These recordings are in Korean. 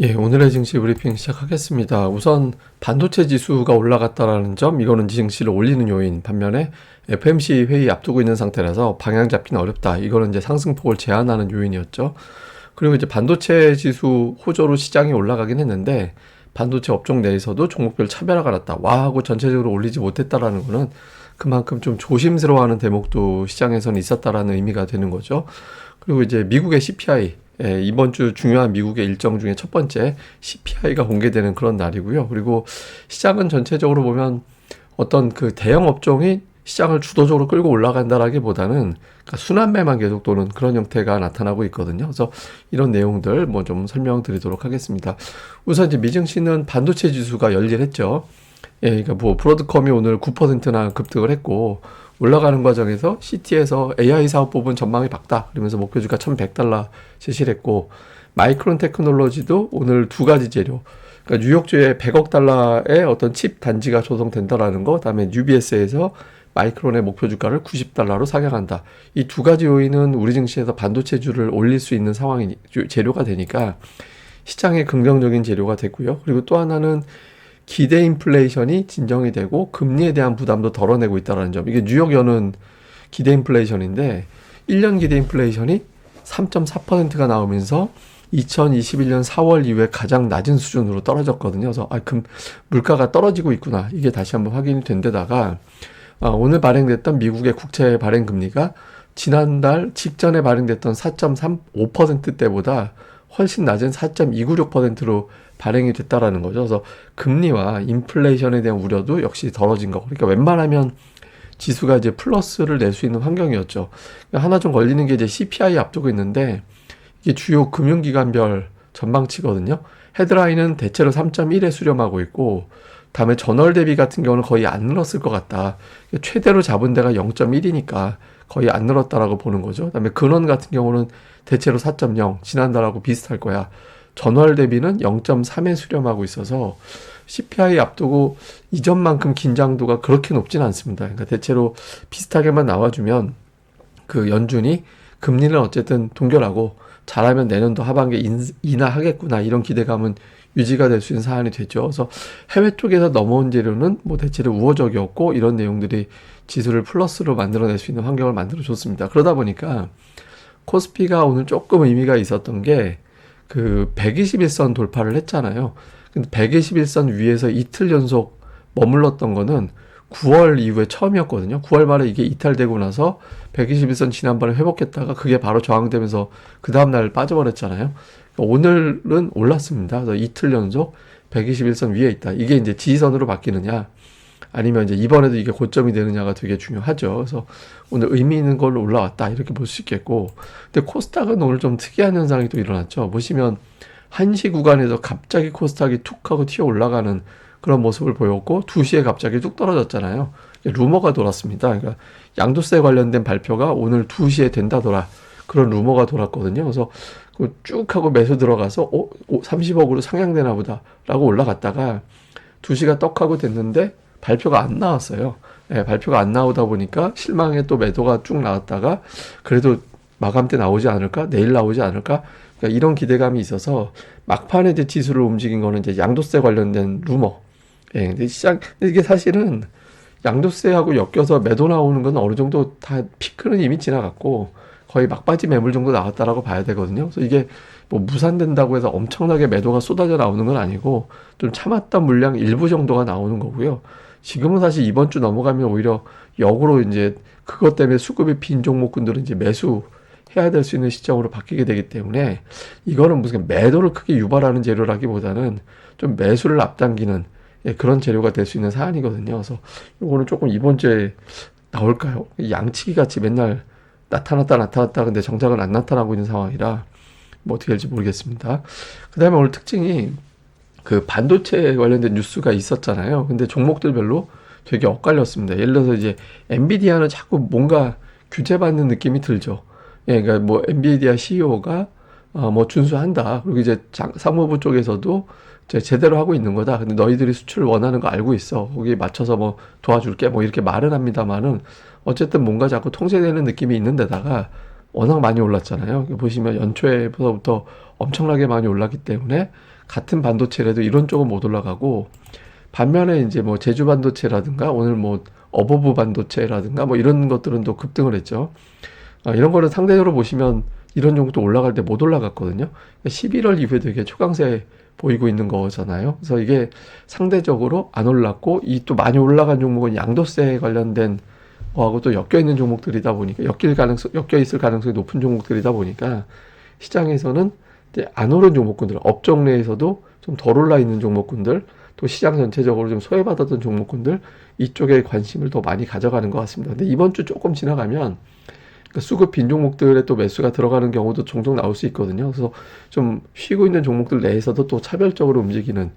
예, 오늘의 증시 브리핑 시작하겠습니다. 우선 반도체 지수가 올라갔다라는 점, 이거는 증시를 올리는 요인. 반면에 FMC 회의 앞두고 있는 상태라서 방향 잡기는 어렵다. 이거는 이제 상승폭을 제한하는 요인이었죠. 그리고 이제 반도체 지수 호조로 시장이 올라가긴 했는데 반도체 업종 내에서도 종목별 차별화가 났다. 와 하고 전체적으로 올리지 못했다라는 거는 그만큼 좀 조심스러워하는 대목도 시장에서는 있었다라는 의미가 되는 거죠. 그리고 이제 미국의 CPI, 이번 주 중요한 미국의 일정 중에 첫 번째 CPI가 공개되는 그런 날이고요. 그리고 시장은 전체적으로 보면 어떤 그 대형 업종이 시장을 주도적으로 끌고 올라간다라기보다는 그러니까 순환매만 계속 도는 그런 형태가 나타나고 있거든요. 그래서 이런 내용들 뭐 좀 설명드리도록 하겠습니다. 우선 이제 미증시는 반도체 지수가 열일했죠. 예, 그러니까 뭐 브로드컴이 오늘 9%나 급등을 했고 올라가는 과정에서 CT에서 AI 사업 부분 전망이 밝다 그러면서 목표 주가 1,100달러 제시를 했고 마이크론 테크놀로지도 오늘 두 가지 재료 그러니까 뉴욕주에 100억 달러의 어떤 칩 단지가 조성된다라는 거, 그다음에 UBS에서 마이크론의 목표 주가를 90달러로 상향한다. 이 두 가지 요인은 우리 증시에서 반도체주를 올릴 수 있는 상황이 재료가 되니까 시장에 긍정적인 재료가 됐고요. 그리고 또 하나는 기대 인플레이션이 진정이 되고 금리에 대한 부담도 덜어내고 있다는 점. 이게 뉴욕 연은 기대 인플레이션인데 1년 기대 인플레이션이 3.4%가 나오면서 2021년 4월 이후에 가장 낮은 수준으로 떨어졌거든요. 그래서 물가가 떨어지고 있구나. 이게 다시 한번 확인이 된 데다가 오늘 발행됐던 미국의 국채 발행 금리가 지난달 직전에 발행됐던 4.35%대보다 훨씬 낮은 4.296%로 발행이 됐다라는 거죠. 그래서 금리와 인플레이션에 대한 우려도 역시 덜어진 거고. 그러니까 웬만하면 지수가 이제 플러스를 낼 수 있는 환경이었죠. 그러니까 하나 좀 걸리는 게 이제 CPI 앞두고 있는데 이게 주요 금융기관별 전망치거든요. 헤드라인은 대체로 3.1에 수렴하고 있고 다음에 전월 대비 같은 경우는 거의 안 늘었을 것 같다. 최대로 잡은 데가 0.1이니까 거의 안 늘었다라고 보는 거죠. 그다음에 근원 같은 경우는 대체로 4.0, 지난달하고 비슷할 거야. 전월 대비는 0.3에 수렴하고 있어서 CPI 앞두고 이전만큼 긴장도가 그렇게 높진 않습니다. 그러니까 대체로 비슷하게만 나와주면 그 연준이 금리는 어쨌든 동결하고 잘하면 내년도 하반기에 인하하겠구나 이런 기대감은 유지가 될 수 있는 사안이 됐죠. 그래서 해외 쪽에서 넘어온 재료는 뭐 대체로 우호적이었고 이런 내용들이 지수를 플러스로 만들어낼 수 있는 환경을 만들어줬습니다. 그러다 보니까 코스피가 오늘 조금 의미가 있었던 게 그 121선 돌파를 했잖아요. 근데 121선 위에서 이틀 연속 머물렀던 거는 9월 이후에 처음이었거든요. 9월 말에 이게 이탈되고 나서 121선 지난번에 회복했다가 그게 바로 저항되면서 그 다음날 빠져버렸잖아요. 그러니까 오늘은 올랐습니다. 그래서 이틀 연속 121선 위에 있다. 이게 이제 지지선으로 바뀌느냐 아니면 이제 이번에도 이게 고점이 되느냐가 되게 중요하죠. 그래서 오늘 의미 있는 걸로 올라왔다 이렇게 볼 수 있겠고, 근데 코스닥은 오늘 좀 특이한 현상이 또 일어났죠. 보시면 한시 구간에서 갑자기 코스닥이 툭 하고 튀어 올라가는 그런 모습을 보였고 2시에 갑자기 뚝 떨어졌잖아요. 루머가 돌았습니다. 그러니까 양도세 관련된 발표가 오늘 2시에 된다더라 그런 루머가 돌았거든요. 그래서 쭉 하고 매수 들어가서 30억으로 상향되나 보다 라고 올라갔다가 2시가 떡 하고 됐는데 발표가 안 나왔어요. 예, 발표가 안 나오다 보니까 실망에 또 매도가 쭉 나왔다가 그래도 마감 때 나오지 않을까? 내일 나오지 않을까? 그러니까 이런 기대감이 있어서 막판에 이제 지수를 움직인 거는 이제 양도세 관련된 루머. 예, 근데 근데 이게 사실은 양도세하고 엮여서 매도 나오는 건 어느 정도 다 피크는 이미 지나갔고 거의 막바지 매물 정도 나왔다라고 봐야 되거든요. 그래서 이게 뭐 무산된다고 해서 엄청나게 매도가 쏟아져 나오는 건 아니고 좀 참았던 물량 일부 정도가 나오는 거고요. 지금은 사실 이번 주 넘어가면 오히려 역으로 이제 그것 때문에 수급이 빈 종목군들은 이제 매수해야 될 수 있는 시점으로 바뀌게 되기 때문에 이거는 무슨 매도를 크게 유발하는 재료라기보다는 좀 매수를 앞당기는 그런 재료가 될 수 있는 사안이거든요. 그래서 이거는 조금 이번 주에 나올까요? 양치기 같이 맨날 나타났다 근데 정작은 안 나타나고 있는 상황이라 뭐 어떻게 될지 모르겠습니다. 그 다음에 오늘 특징이 그 반도체 관련된 뉴스가 있었잖아요. 근데 종목들별로 되게 엇갈렸습니다. 예를 들어서 이제 엔비디아는 자꾸 뭔가 규제받는 느낌이 들죠. 예, 그러니까 뭐 엔비디아 CEO가 뭐 준수한다. 그리고 이제 사무부 쪽에서도 이제 제대로 하고 있는 거다. 근데 너희들이 수출을 원하는 거 알고 있어. 거기에 맞춰서 뭐 도와줄게. 뭐 이렇게 말은 합니다만은 어쨌든 뭔가 자꾸 통제되는 느낌이 있는 데다가 워낙 많이 올랐잖아요. 보시면 연초에부터 엄청나게 많이 올랐기 때문에 같은 반도체라도 이런 쪽은 못 올라가고, 반면에 이제 뭐 제주 반도체라든가 오늘 뭐 어버브 반도체라든가 뭐 이런 것들은 또 급등을 했죠. 이런 거는 상대적으로 보시면 이런 종목도 올라갈 때 못 올라갔거든요. 11월 이후에 되게 초강세 보이고 있는 거잖아요. 그래서 이게 상대적으로 안 올랐고, 이 또 많이 올라간 종목은 양도세 관련된 거하고 또 엮여 있는 종목들이다 보니까, 엮여 있을 가능성이 높은 종목들이다 보니까 시장에서는 이제 안 오른 종목군들, 업종 내에서도 좀 덜 올라 있는 종목군들, 또 시장 전체적으로 좀 소외받았던 종목군들, 이쪽에 관심을 더 많이 가져가는 것 같습니다. 근데 이번 주 조금 지나가면 수급 빈 종목들에 또 매수가 들어가는 경우도 종종 나올 수 있거든요. 그래서 좀 쉬고 있는 종목들 내에서도 또 차별적으로 움직이는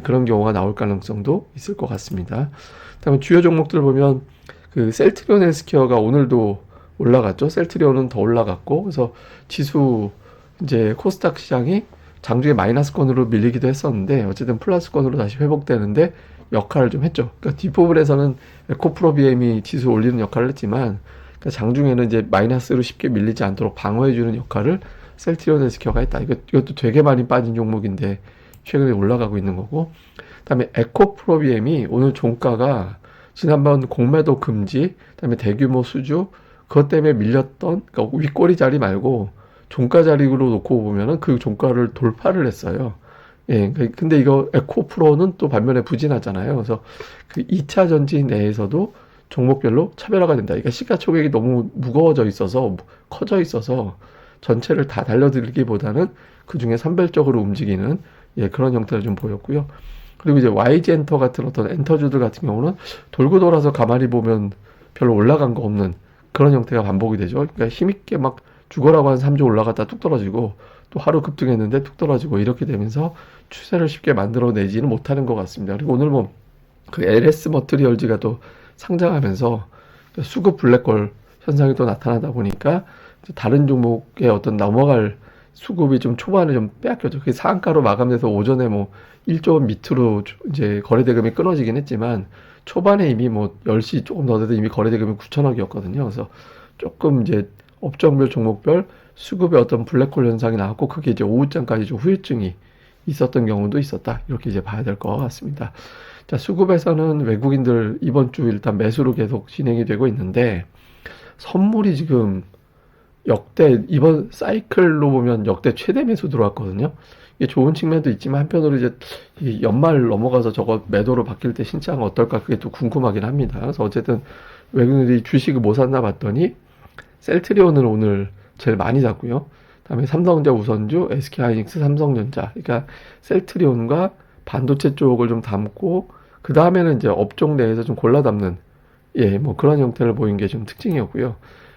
그런 경우가 나올 가능성도 있을 것 같습니다. 그다음에 주요 종목들 보면 그 셀트리온 헬스케어가 오늘도 올라갔죠. 셀트리온은 더 올라갔고, 그래서 지수 이제 코스닥 시장이 장중에 마이너스권으로 밀리기도 했었는데 어쨌든 플러스권으로 다시 회복되는데 역할을 좀 했죠. 그러니까 뒷부분에서는 에코프로비엠이 지수 올리는 역할을 했지만, 그러니까 장중에는 이제 마이너스로 쉽게 밀리지 않도록 방어해주는 역할을 셀트리온 헬스케어가 했다. 이것도 되게 많이 빠진 종목인데 최근에 올라가고 있는 거고, 그다음에 에코프로비엠이 오늘 종가가 지난번 공매도 금지, 그다음에 대규모 수주, 그것 때문에 밀렸던, 그러니까 윗꼬리 자리 말고 종가 자리로 놓고 보면은 그 종가를 돌파를 했어요. 예, 근데 이거 에코프로는 또 반면에 부진하잖아요. 그래서 그 2차 전지 내에서도 종목별로 차별화가 된다. 그러니까 시가총액이 너무 무거워져 있어서, 커져 있어서 전체를 다 달려들기보다는 그 중에 산별적으로 움직이는 그런 형태를 좀 보였고요. 그리고 이제 YG 엔터 같은 어떤 엔터주들 같은 경우는 돌고 돌아서 가만히 보면 별로 올라간 거 없는 그런 형태가 반복이 되죠. 그러니까 힘있게 막 죽어라고 한 3주 올라갔다 뚝 떨어지고, 또 하루 급등했는데 뚝 떨어지고, 이렇게 되면서 추세를 쉽게 만들어내지는 못하는 것 같습니다. 그리고 오늘 뭐 그 LS 머트리얼즈가 또 상장하면서 수급 블랙홀 현상이 또 나타나다 보니까 다른 종목의 어떤 넘어갈 수급이 좀 초반에 좀 빼앗겨져. 그게 상한가로 마감돼서 오전에 뭐 1조 원 밑으로 이제 거래대금이 끊어지긴 했지만, 초반에 이미 뭐 10시 조금 더 돼도 이미 거래대금이 9천억이었거든요. 그래서 조금 이제 업종별 종목별 수급의 어떤 블랙홀 현상이 나왔고, 그게 이제 오후장까지 좀 후유증이 있었던 경우도 있었다. 이렇게 이제 봐야 될 것 같습니다. 자, 수급에서는 외국인들 이번 주 일단 매수로 계속 진행이 되고 있는데, 선물이 지금 역대, 이번 사이클로 보면 역대 최대 매수 들어왔거든요. 이게 좋은 측면도 있지만 한편으로 이제 이 연말 넘어가서 저거 매도로 바뀔 때 신차가 어떨까, 그게 또 궁금하긴 합니다. 그래서 어쨌든 외국인들이 주식을 뭐 샀나 봤더니 셀트리온을 오늘 제일 많이 샀고요. 다음에 삼성전자 우선주, SK하이닉스, 삼성전자. 그러니까 셀트리온과 반도체 쪽을 좀 담고, 그 다음에는 이제 업종 내에서 좀 골라 담는, 뭐 그런 형태를 보인 게 좀 특징이었고요.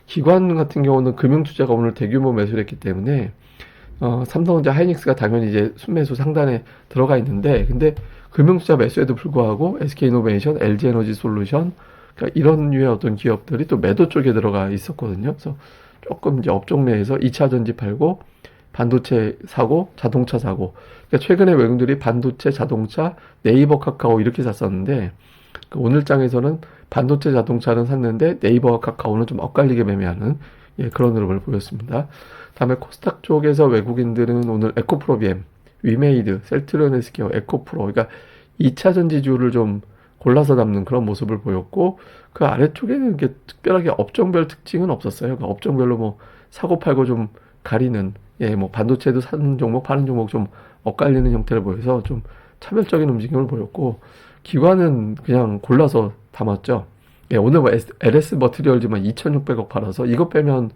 기관 같은 경우는 금융투자가 오늘 대규모 매수를 했기 때문에, 삼성전자 하이닉스가 당연히 이제 순매수 상단에 들어가 있는데, 근데 금융투자 매수에도 불구하고 SK이노베이션, LG에너지솔루션, 그러니까 이런 류의 어떤 기업들이 또 매도 쪽에 들어가 있었거든요. 그래서 조금 이제 업종 내에서 2차 전지 팔고, 반도체 사고, 자동차 사고. 그러니까 최근에 외국인들이 반도체, 자동차, 네이버, 카카오 이렇게 샀었는데, 오늘장에서는 반도체, 자동차는 샀는데 네이버와 카카오는 좀 엇갈리게 매매하는 그런 흐름을 보였습니다. 다음에 코스닥 쪽에서 외국인들은 오늘 에코프로비엠, 위메이드, 셀트리온 헬스케어, 에코프로, 그러니까 2차 전지주를 좀 골라서 담는 그런 모습을 보였고, 그 아래쪽에는 이렇게 특별하게 업종별 특징은 없었어요. 그러니까 업종별로 뭐 사고 팔고 좀 가리는, 뭐 반도체도 사는 종목, 파는 종목 좀 엇갈리는 형태를 보여서 좀 차별적인 움직임을 보였고, 기관은 그냥 골라서 담았죠. 오늘 뭐 LS 머티리얼즈만 2,600억 팔아서 이것 빼면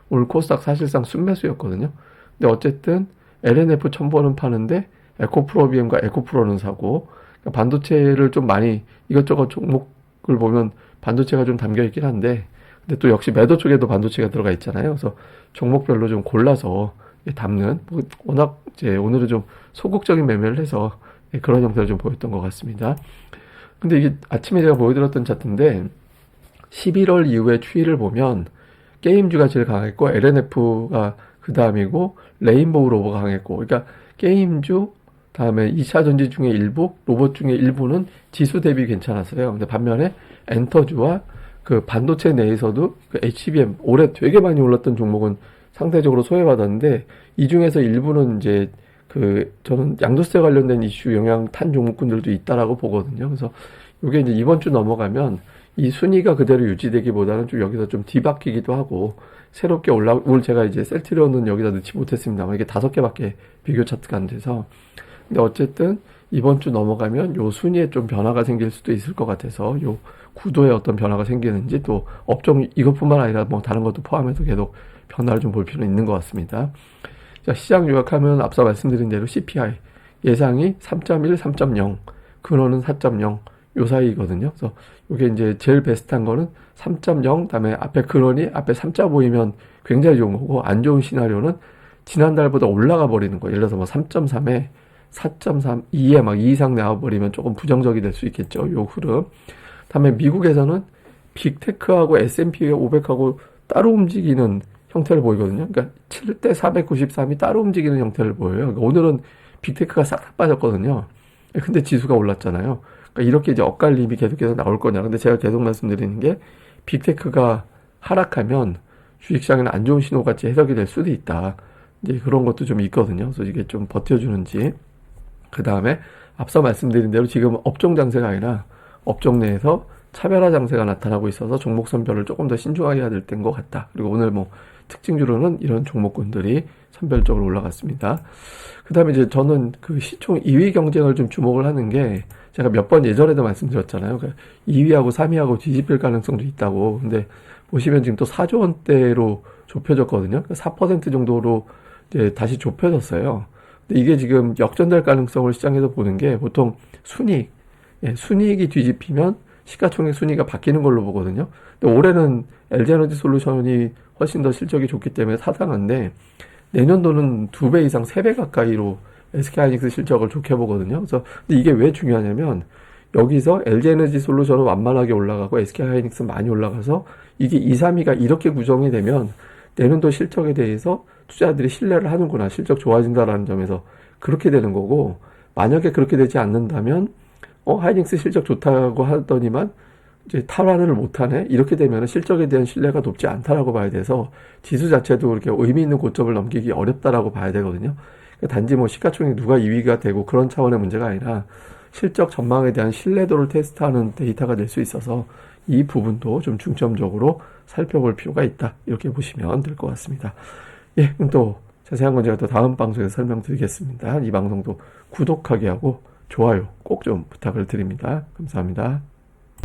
오늘 코스닥 사실상 순매수였거든요. 근데 어쨌든 LNF 1,000번은 파는데 에코프로비엠과 에코프로는 사고, 그러니까 반도체를 좀 많이 이것저것 종목을 보면 반도체가 좀 담겨 있긴 한데, 근데 또 역시 매도 쪽에도 반도체가 들어가 있잖아요. 그래서 종목별로 좀 골라서 담는, 워낙 이제 오늘은 좀 소극적인 매매를 해서 그런 형태를 좀 보였던 것 같습니다. 근데 이게 아침에 제가 보여드렸던 차트인데, 11월 이후에 추이를 보면 게임주가 제일 강했고, LNF가 그 다음이고, 레인보우 로버가 강했고, 그러니까 게임주, 다음에 2차 전지 중에 일부, 로봇 중에 일부는 지수 대비 괜찮았어요. 근데 반면에 엔터주와 그 반도체 내에서도 그 HBM 올해 되게 많이 올랐던 종목은 상대적으로 소외받았는데 이 중에서 일부는 이제 그 저는 양도세 관련된 이슈 영향 탄 종목군들도 있다라고 보거든요. 그래서 이게 이제 이번 주 넘어가면 이 순위가 그대로 유지되기보다는 좀 여기서 좀 뒤바뀌기도 하고 새롭게 오늘 제가 이제 셀트리온은 여기다 넣지 못했습니다만 이게 5개밖에 비교 차트가 안 돼서 근데 어쨌든 이번 주 넘어가면 요 순위에 좀 변화가 생길 수도 있을 것 같아서 요 구도에 어떤 변화가 생기는지 또 업종 이것뿐만 아니라 뭐 다른 것도 포함해서 계속 변화를 좀 볼 필요는 있는 것 같습니다. 자, 시장 요약하면 앞서 말씀드린 대로 CPI 예상이 3.1, 3.0, 근원은 4.0 요 사이거든요. 그래서 이게 이제 제일 베스트한 거는 3.0 다음에 앞에 근원이 앞에 3.5이면 굉장히 좋은 거고 안 좋은 시나리오는 지난달보다 올라가 버리는 거. 예를 들어서 뭐 3.3에 4.3, 2에 막 2 이상 나와버리면 조금 부정적이 될 수 있겠죠. 요 흐름. 다음에 미국에서는 빅테크하고 S&P 500하고 따로 움직이는 형태를 보이거든요. 그러니까 7대 493이 따로 움직이는 형태를 보여요. 그러니까 오늘은 빅테크가 싹 다 빠졌거든요. 근데 지수가 올랐잖아요. 그러니까 이렇게 이제 엇갈림이 계속해서 나올 거냐. 근데 제가 계속 말씀드리는 게 빅테크가 하락하면 주식시장에는 안 좋은 신호같이 해석이 될 수도 있다. 이제 그런 것도 좀 있거든요. 그래서 이게 좀 버텨주는지. 그 다음에 앞서 말씀드린 대로 지금 업종 장세가 아니라 업종 내에서 차별화 장세가 나타나고 있어서 종목 선별을 조금 더 신중하게 해야 될 때인 것 같다. 그리고 오늘 뭐 특징주로는 이런 종목군들이 선별적으로 올라갔습니다. 그 다음에 이제 저는 그 시총 2위 경쟁을 좀 주목을 하는 게 제가 몇 번 예전에도 말씀드렸잖아요. 그러니까 2위하고 3위하고 뒤집힐 가능성도 있다고. 근데 보시면 지금 또 4조 원대로 좁혀졌거든요. 4% 정도로 이제 다시 좁혀졌어요. 근데 이게 지금 역전될 가능성을 시장에서 보는 게 보통 순이익, 순이익이 뒤집히면 시가총액 순위가 바뀌는 걸로 보거든요. 근데 올해는 LG에너지 솔루션이 훨씬 더 실적이 좋기 때문에 타당한데 내년도는 2배 이상 3배 가까이로 SK하이닉스 실적을 좋게 보거든요. 그래서 근데 이게 왜 중요하냐면 여기서 LG에너지 솔루션은 완만하게 올라가고 SK하이닉스 많이 올라가서 이게 2, 3위가 이렇게 구성이 되면 내년도 실적에 대해서 투자자들이 신뢰를 하는구나. 실적 좋아진다라는 점에서 그렇게 되는 거고 만약에 그렇게 되지 않는다면 하이닉스 실적 좋다고 하더니만 이제 탈환을 못하네? 이렇게 되면 실적에 대한 신뢰가 높지 않다라고 봐야 돼서 지수 자체도 그렇게 의미 있는 고점을 넘기기 어렵다라고 봐야 되거든요. 그러니까 단지 뭐 시가총액 누가 2위가 되고 그런 차원의 문제가 아니라 실적 전망에 대한 신뢰도를 테스트하는 데이터가 될 수 있어서 이 부분도 좀 중점적으로 살펴볼 필요가 있다. 이렇게 보시면 될 것 같습니다. 예, 그럼 또 자세한 건 제가 또 다음 방송에서 설명드리겠습니다. 이 방송도 구독하기 하고 좋아요 꼭 좀 부탁을 드립니다. 감사합니다.